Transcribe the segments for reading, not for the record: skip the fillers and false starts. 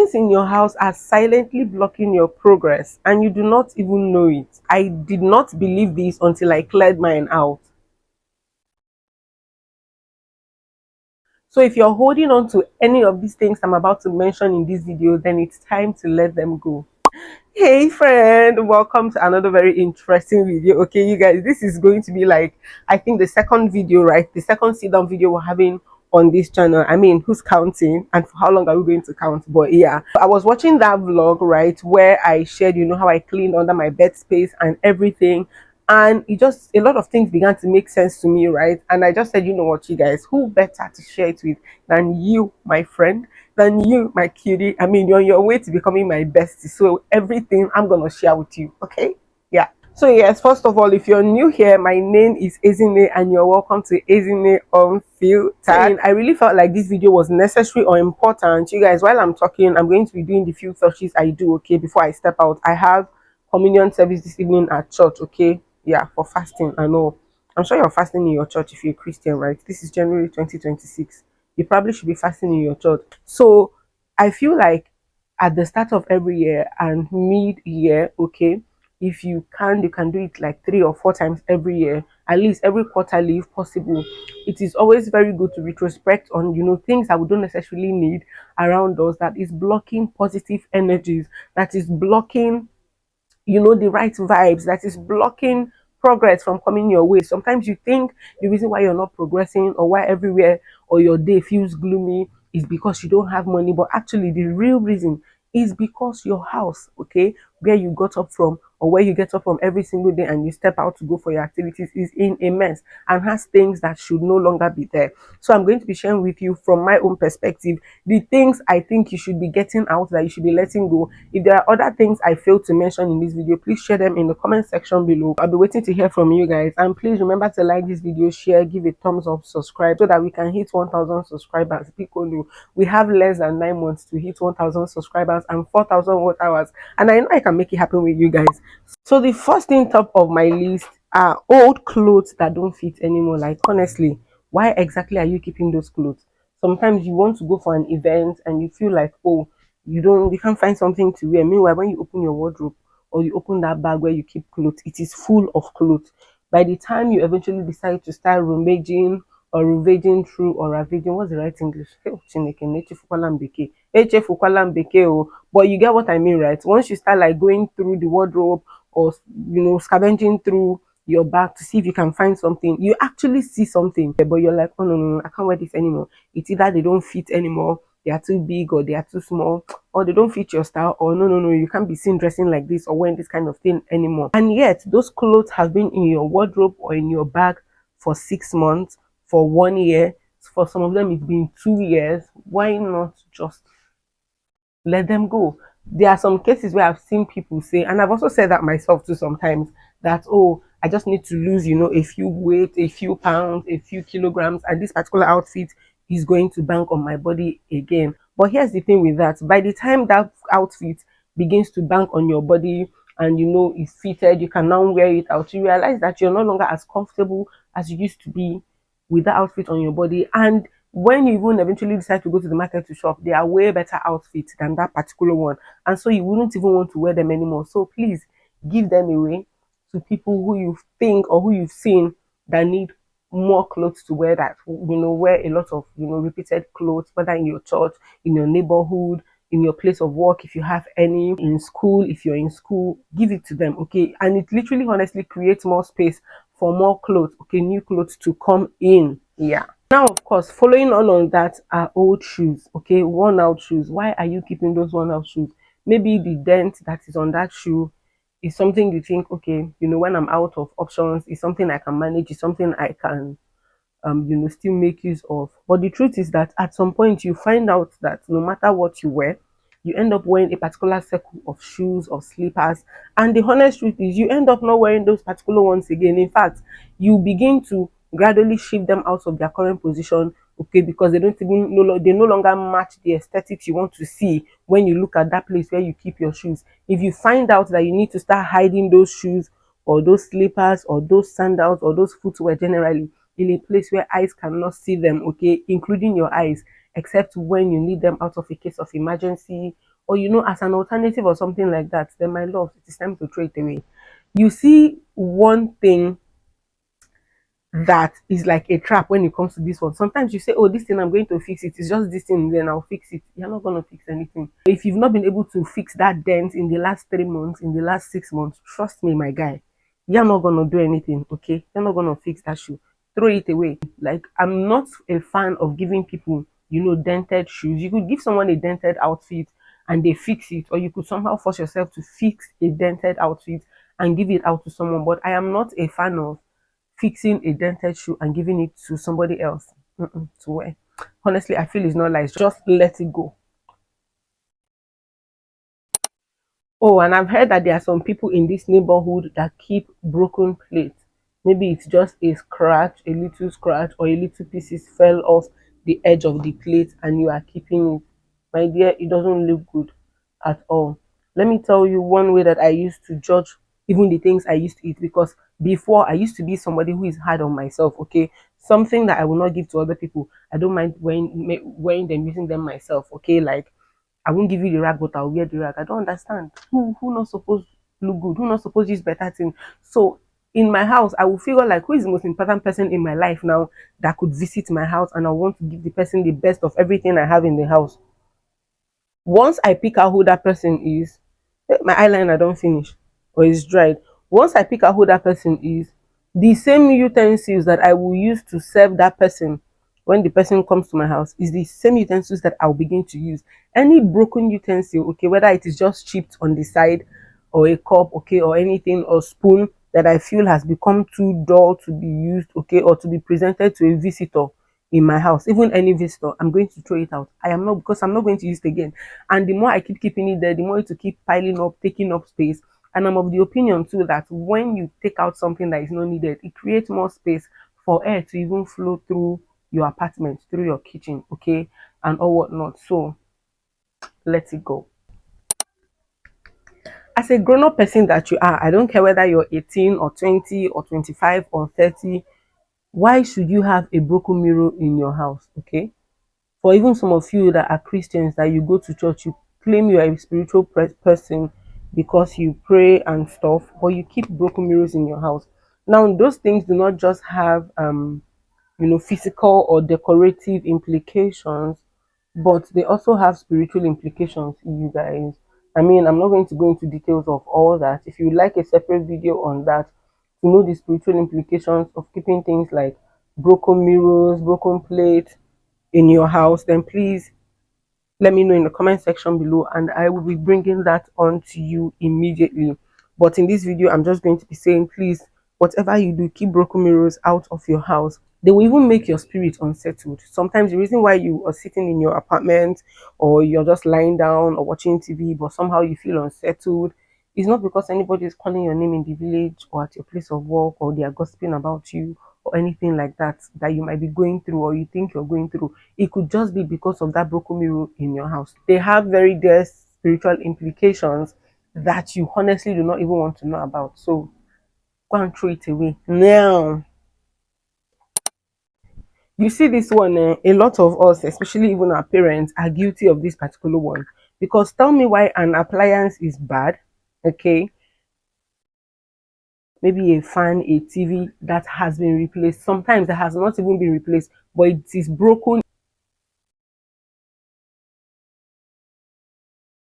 things in your house are silently blocking your progress and you do not even know it. I did not believe this until I cleared mine out. So if you're holding on to any of these things I'm about to mention in this video, then it's time to let them go. Hey friend, welcome to another very interesting video. Okay, you guys, this is going to be like, I think the second video, right? The second sit down video we're having on this channel. I mean, who's counting and for how long are we going to count? But yeah, I was watching that vlog, right, where I shared, how I cleaned under my bed space and everything, and it just, a lot of things began to make sense to me, right? And I just said, you know what, you guys, who better to share it with than you, my friend, than you, my cutie. I mean, you're on your way to becoming my bestie, so everything I'm gonna share with you. Okay, yeah. So yes, first of all, if you're new here, my name is Ezinne and you're welcome to Ezinne Unfiltered. I really felt like this video was necessary or important. You guys, while I'm talking, I'm going to be doing the few touches I do, okay, before I step out. I have communion service this evening at church, okay? Yeah, for fasting. I know. I'm sure you're fasting in your church if you're a Christian, right? This is January 2026. You probably should be fasting in your church. So I feel like at the start of every year and mid-year, okay, if you can do it like 3 or 4 times every year, at least every quarterly if possible. It is always very good to retrospect on things that we don't necessarily need around us, that is blocking positive energies, that is blocking the right vibes, that is blocking progress from coming your way. Sometimes you think the reason why you're not progressing or why everywhere or your day feels gloomy is because you don't have money, but actually the real reason is because your house, okay, where you got up from or where you get up from every single day and you step out to go for your activities, is in a mess and has things that should no longer be there. So I'm going to be sharing with you from my own perspective the things I think you should be getting out, that you should be letting go. If there are other things I failed to mention in this video, please share them in the comment section below. I'll be waiting to hear from you guys, and please remember to like this video, share, give a thumbs up, subscribe, so that we can hit 1,000 subscribers. People, we have less than 9 months to hit 1,000 subscribers and 4,000 watt hours, and I know I can make it happen with you guys. So the first thing top of my list are old clothes that don't fit anymore. Like, honestly, why exactly are you keeping those clothes? Sometimes you want to go for an event and you feel like, oh, you can't find something to wear. Meanwhile, when you open your wardrobe or you open that bag where you keep clothes, it is full of clothes. By the time you eventually decide to start rummaging or ravaging through, or ravaging, what's the right English? Oh, Chineke, nechefukwala m bekee. Echefukwala m bekee o. But you get what I mean, right? Once you start like going through the wardrobe or scavenging through your bag to see if you can find something, you actually see something, but you're like, oh no, no, no, I can't wear this anymore. It's either they don't fit anymore, they are too big, or they are too small, or they don't fit your style, or no, no, no, you can't be seen dressing like this or wearing this kind of thing anymore. And yet those clothes have been in your wardrobe or in your bag for 6 months, for 1 year, for some of them it's been 2 years. Why not just let them go? There are some cases where I've seen people say, and I've also said that myself too sometimes, that, oh, I just need to lose, a few weight, a few pounds, a few kilograms, and this particular outfit is going to bank on my body again. But here's the thing with that: by the time that outfit begins to bank on your body and it's fitted, you can now wear it out, you realize that you're no longer as comfortable as you used to be with that outfit on your body. And when you even eventually decide to go to the market to shop, there are way better outfits than that particular one, and so you wouldn't even want to wear them anymore. So please give them away to people who you think or who you've seen that need more clothes to wear, that wear a lot of repeated clothes, whether in your church, in your neighborhood, in your place of work, if you have any, in school, if you're in school, give it to them, okay? And it literally honestly creates more space for more clothes, okay, new clothes to come in. Yeah. Now, of course, following on that are old shoes, okay, worn out shoes. Why are you keeping those worn out shoes? Maybe the dent that is on that shoe is something you think, okay, when I'm out of options, is something I can manage, is something I can still make use of. But the truth is that at some point you find out that no matter what you wear, you end up wearing a particular circle of shoes or slippers, and the honest truth is you end up not wearing those particular ones again. In fact, you begin to gradually shift them out of their current position, okay, because they don't even they no longer match the aesthetics you want to see when you look at that place where you keep your shoes. If you find out that you need to start hiding those shoes or those slippers or those sandals or those footwear generally in a place where eyes cannot see them, okay, including your eyes, except when you need them out of a case of emergency or as an alternative or something like that, then my love, it is time to throw it away. You see, one thing that is like a trap when it comes to this one. Sometimes you say, oh, this thing I'm going to fix it. It's just this thing, then I'll fix it. You're not going to fix anything. If you've not been able to fix that dent in the last 3 months, in the last 6 months, trust me, my guy, you're not going to do anything, okay? You're not going to fix that shoe. Throw it away. Like, I'm not a fan of giving people, dented shoes. You could give someone a dented outfit and they fix it, or you could somehow force yourself to fix a dented outfit and give it out to someone. But I am not a fan of fixing a dented shoe and giving it to somebody else to wear. Honestly, I feel it's not nice. Just let it go. Oh, and I've heard that there are some people in this neighborhood that keep broken plates. Maybe it's just a scratch, a little scratch, or a little pieces fell off the edge of the plate and you are keeping it. My dear, it doesn't look good at all. Let me tell you one way that I used to judge even the things I used to eat, because before I used to be somebody who is hard on myself, okay? Something that I will not give to other people. I don't mind wearing them, using them myself, okay? Like, I won't give you the rag, but I'll wear the rag. I don't understand. Who not supposed to look good? Who not supposed to use better thing? So in my house, I will figure like, who is the most important person in my life now that could visit my house, and I want to give the person the best of everything I have in the house. Once I pick out who that person is, my eyeliner don't finish or is dried. Once I pick out who that person is, the same utensils that I will use to serve that person when the person comes to my house is the same utensils that I'll begin to use. Any broken utensil, okay, whether it is just chipped on the side or a cup, okay, or anything, or spoon that I feel has become too dull to be used, okay, or to be presented to a visitor in my house, even any visitor, I'm going to throw it out. I am not, because I'm not going to use it again. And the more I keep keeping it there, the more it will keep piling up, taking up space. And I'm of the opinion too that when you take out something that is not needed, it creates more space for air to even flow through your apartment, through your kitchen, okay, and all whatnot. So let it go. As a grown-up person that you are, I don't care whether you're 18 or 20 or 25 or 30, why should you have a broken mirror in your house? Okay, for even some of you that are Christians, that you go to church, you claim you are a spiritual person because you pray and stuff, but you keep broken mirrors in your house. Now, those things do not just have physical or decorative implications, but they also have spiritual implications, you guys. I mean, I'm not going to go into details of all that. If you would like a separate video on that, to know the spiritual implications of keeping things like broken mirrors, broken plates in your house, then please let me know in the comment section below, and I will be bringing that on to you immediately. But in this video, I'm just going to be saying, please, whatever you do, keep broken mirrors out of your house. They will even make your spirit unsettled. Sometimes the reason why you are sitting in your apartment, or you're just lying down or watching TV, but somehow you feel unsettled, is not because anybody is calling your name in the village or at your place of work, or they are gossiping about you or anything like that that you might be going through or you think you're going through. It could just be because of that broken mirror in your house. They have very deep spiritual implications that you honestly do not even want to know about. So go and throw it away. Now, you see this one, a lot of us, especially even our parents, are guilty of this particular one. Because tell me why an appliance is bad, okay? Maybe a fan, a TV that has been replaced. Sometimes it has not even been replaced, but it is broken.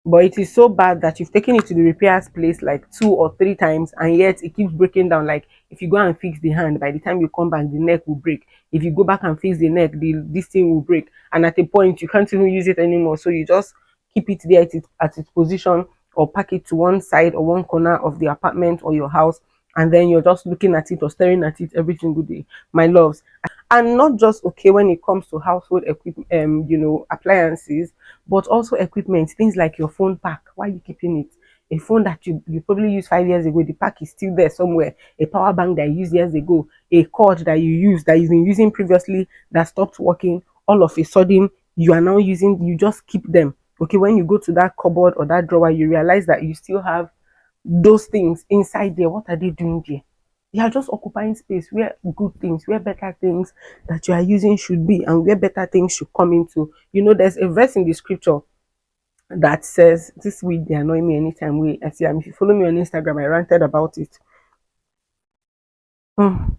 But it is so bad that you've taken it to the repair's place like 2 or 3 times, and yet it keeps breaking down. Like, if you go and fix the hand, by the time you come back, the neck will break. If you go back and fix the neck, this thing will break. And at a point, you can't even use it anymore. So you just keep it there at its position, or pack it to one side or one corner of the apartment or your house. And then you're just looking at it or staring at it every single day. My loves, and not just okay when it comes to household equipment, appliances, but also equipment, things like your phone pack. Why are you keeping it? A phone that you probably used 5 years ago, the pack is still there somewhere. A power bank that you used years ago, a cord that you used, that you've been using previously, that stopped working, all of a sudden you are now using, you just keep them. Okay, when you go to that cupboard or that drawer, you realize that you still have those things inside there. What are they doing there? They are just occupying space where good things, where better things that you are using should be, and where better things should come into. There's a verse in the scripture that says this week they annoy me anytime I see them. If you follow me on Instagram, I ranted about it. Mm.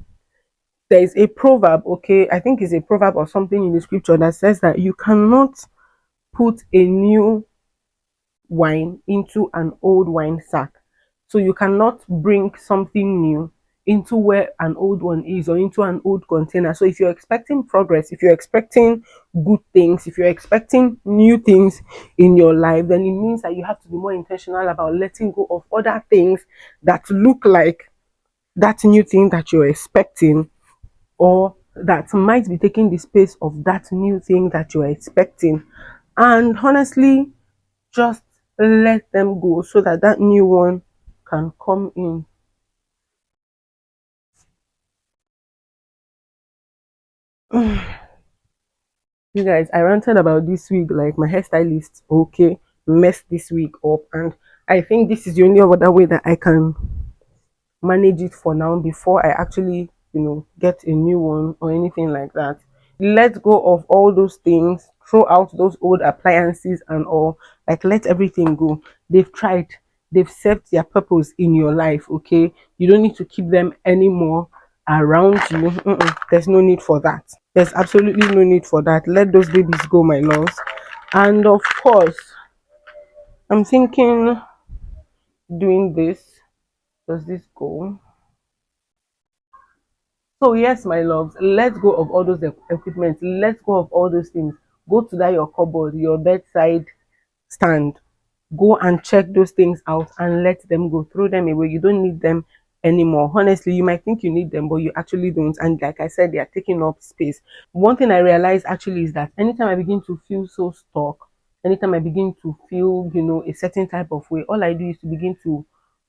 There is a proverb, okay, I think it's a proverb or something in the scripture that says that you cannot put a new wine into an old wine sack. So you cannot bring something new into where an old one is or into an old container. So if you're expecting progress, if you're expecting good things, if you're expecting new things in your life, then it means that you have to be more intentional about letting go of other things that look like that new thing that you're expecting, or that might be taking the space of that new thing that you're expecting. And honestly, just let them go so that that new one can come in. You guys, I ranted about this week, like my hairstylist, okay, messed this week up, and I think this is the only other way that I can manage it for now before I actually, get a new one or anything like that. Let go of all those things, throw out those old appliances and all, like let everything go. They've tried, they've served their purpose in your life, okay? You don't need to keep them anymore around you. There's no need for that. There's absolutely no need for that. Let those babies go, my loves. And of course, I'm thinking doing this. Does this go? So yes, my loves, let go of all those equipment. Let go of all those things. Go to that your cupboard, your bedside stand. Go and check those things out and let them go. Throw them away. You don't need them anymore. Honestly, you might think you need them, but you actually don't. And like I said, they are taking up space. One thing I realized actually is that anytime I begin to feel so stuck, anytime I begin to feel, a certain type of way, all I do is to begin to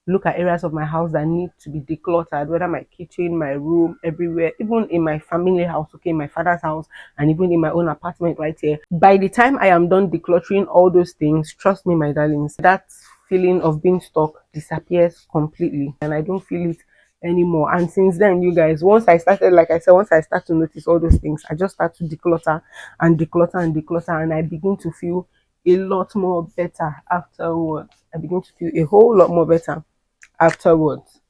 look at areas of my house that need to be decluttered, whether my kitchen, my room, everywhere, even in my family house, okay, my father's house, and even in my own apartment right here. By the time I am done decluttering all those things, trust me, my darlings, that feeling of being stuck disappears completely, and I don't feel it anymore. And since then, you guys, once I started, like I said, once I start to notice all those things, I just start to declutter and declutter and declutter, and I begin to feel a lot more better afterwards. I begin to feel a whole lot more better afterwards.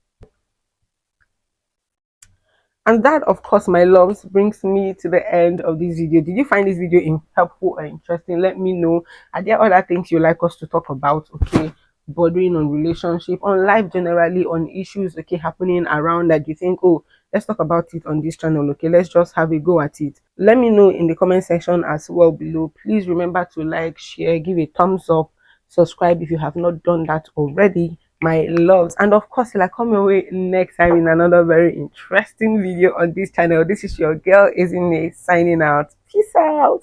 And that, of course, my loves, brings me to the end of this video. Did you find this video helpful or interesting? Let me know. Are there other things you like us to talk about? Okay, bordering on relationship, on life generally, on issues, okay, happening around that you think, oh, let's talk about it on this channel. Okay, let's just have a go at it. Let me know in the comment section as well below. Please remember to like, share, give a thumbs up, subscribe if you have not done that already, my loves. And of course, till I come your way next time in another very interesting video on this channel. This is your girl Ezinne signing out. Peace out.